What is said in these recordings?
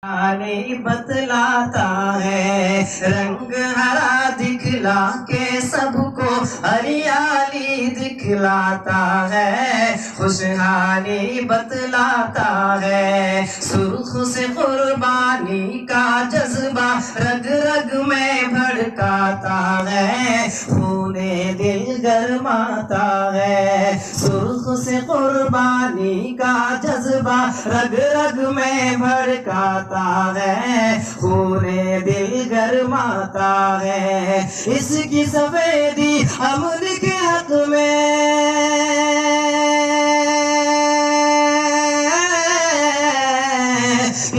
नहीं बतलाता है, रंग हरा दिखला के सबको हरियाली दिखलाता है, खुशहाली बतलाता है। सुर्ख से कुर्बानी का जज्बा रग रग में भड़काता है, खूने दिल गरमाता है। सुर्ख से कुर्बानी का जज्बा रग रग में भड़काता है, खूने दिल गरमाता है। इसकी सफेदी अमन के हक में,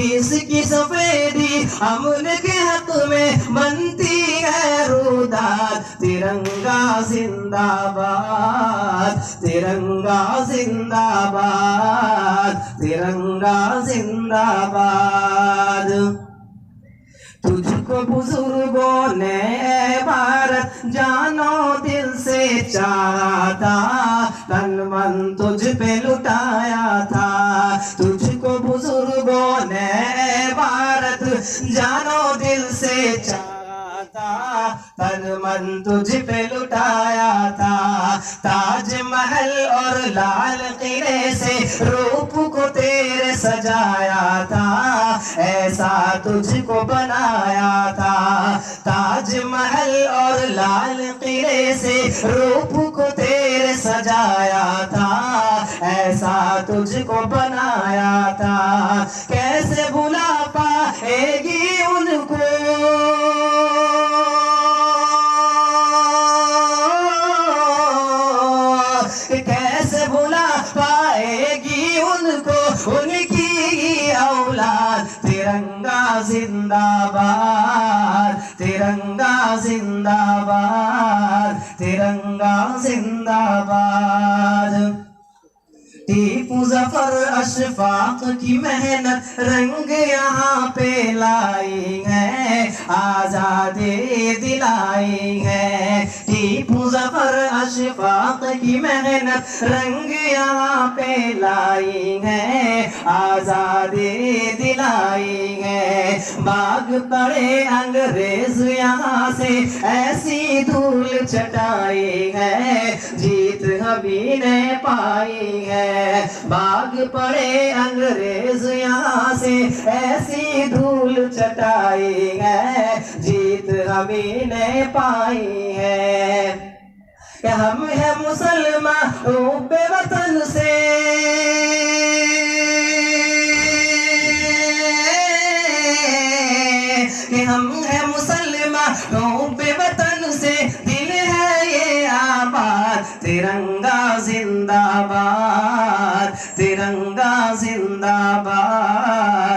इसकी सफेदी अमन के हक में बनती है रुदात। तिरंगा जिंदाबाद, तिरंगा जिंदाबाद, तिरंगा जिंदाबाद। तुझको बुजुर्गों ने भारत जानो दिल से चाहा था, तन मन तुझ पे लुटाया था। तुझको बुजुर्गों ने भारत जानो दिल से चाहा था, तन मन तुझ पे लुटाया था। ताजमहल और लाल किले से रूप को तेरे सजाया था, ऐसा तुझको बनाया था। ताजमहल और लाल किले से रूप को तेरे सजाया था, ऐसा तुझको बनाया था। कैसे भुला पाएगी उनको, कैसे भुला पाएगी उनको उनकी औलाद। तिरंगा जिंदाबाद, तिरंगा जिंदाबाद, तिरंगा जिंदाबाद। टीपू जफर अशफाक की मेहनत रंग यहाँ पे लाई है, आजादी दिलाई है। टीपू जफर अशफाक की मेहनत रंग यहाँ पे लाई है, आजादी दिलाई है। भाग पड़े अंग्रेज यहाँ से ऐसी धूल चटाई है, जीत हबी ने पाई है। भाग पड़े अंग्रेज यहाँ से ऐसी धूल चटाई है, जीत हमी ने पाई है। कि हम है मुसलमान बेवतन से, कि हम है मुसलमान बेवतन से, दिल है ये आबाद। तिरंगा जिंदाबाद, तिरंगा जिंदाबाद।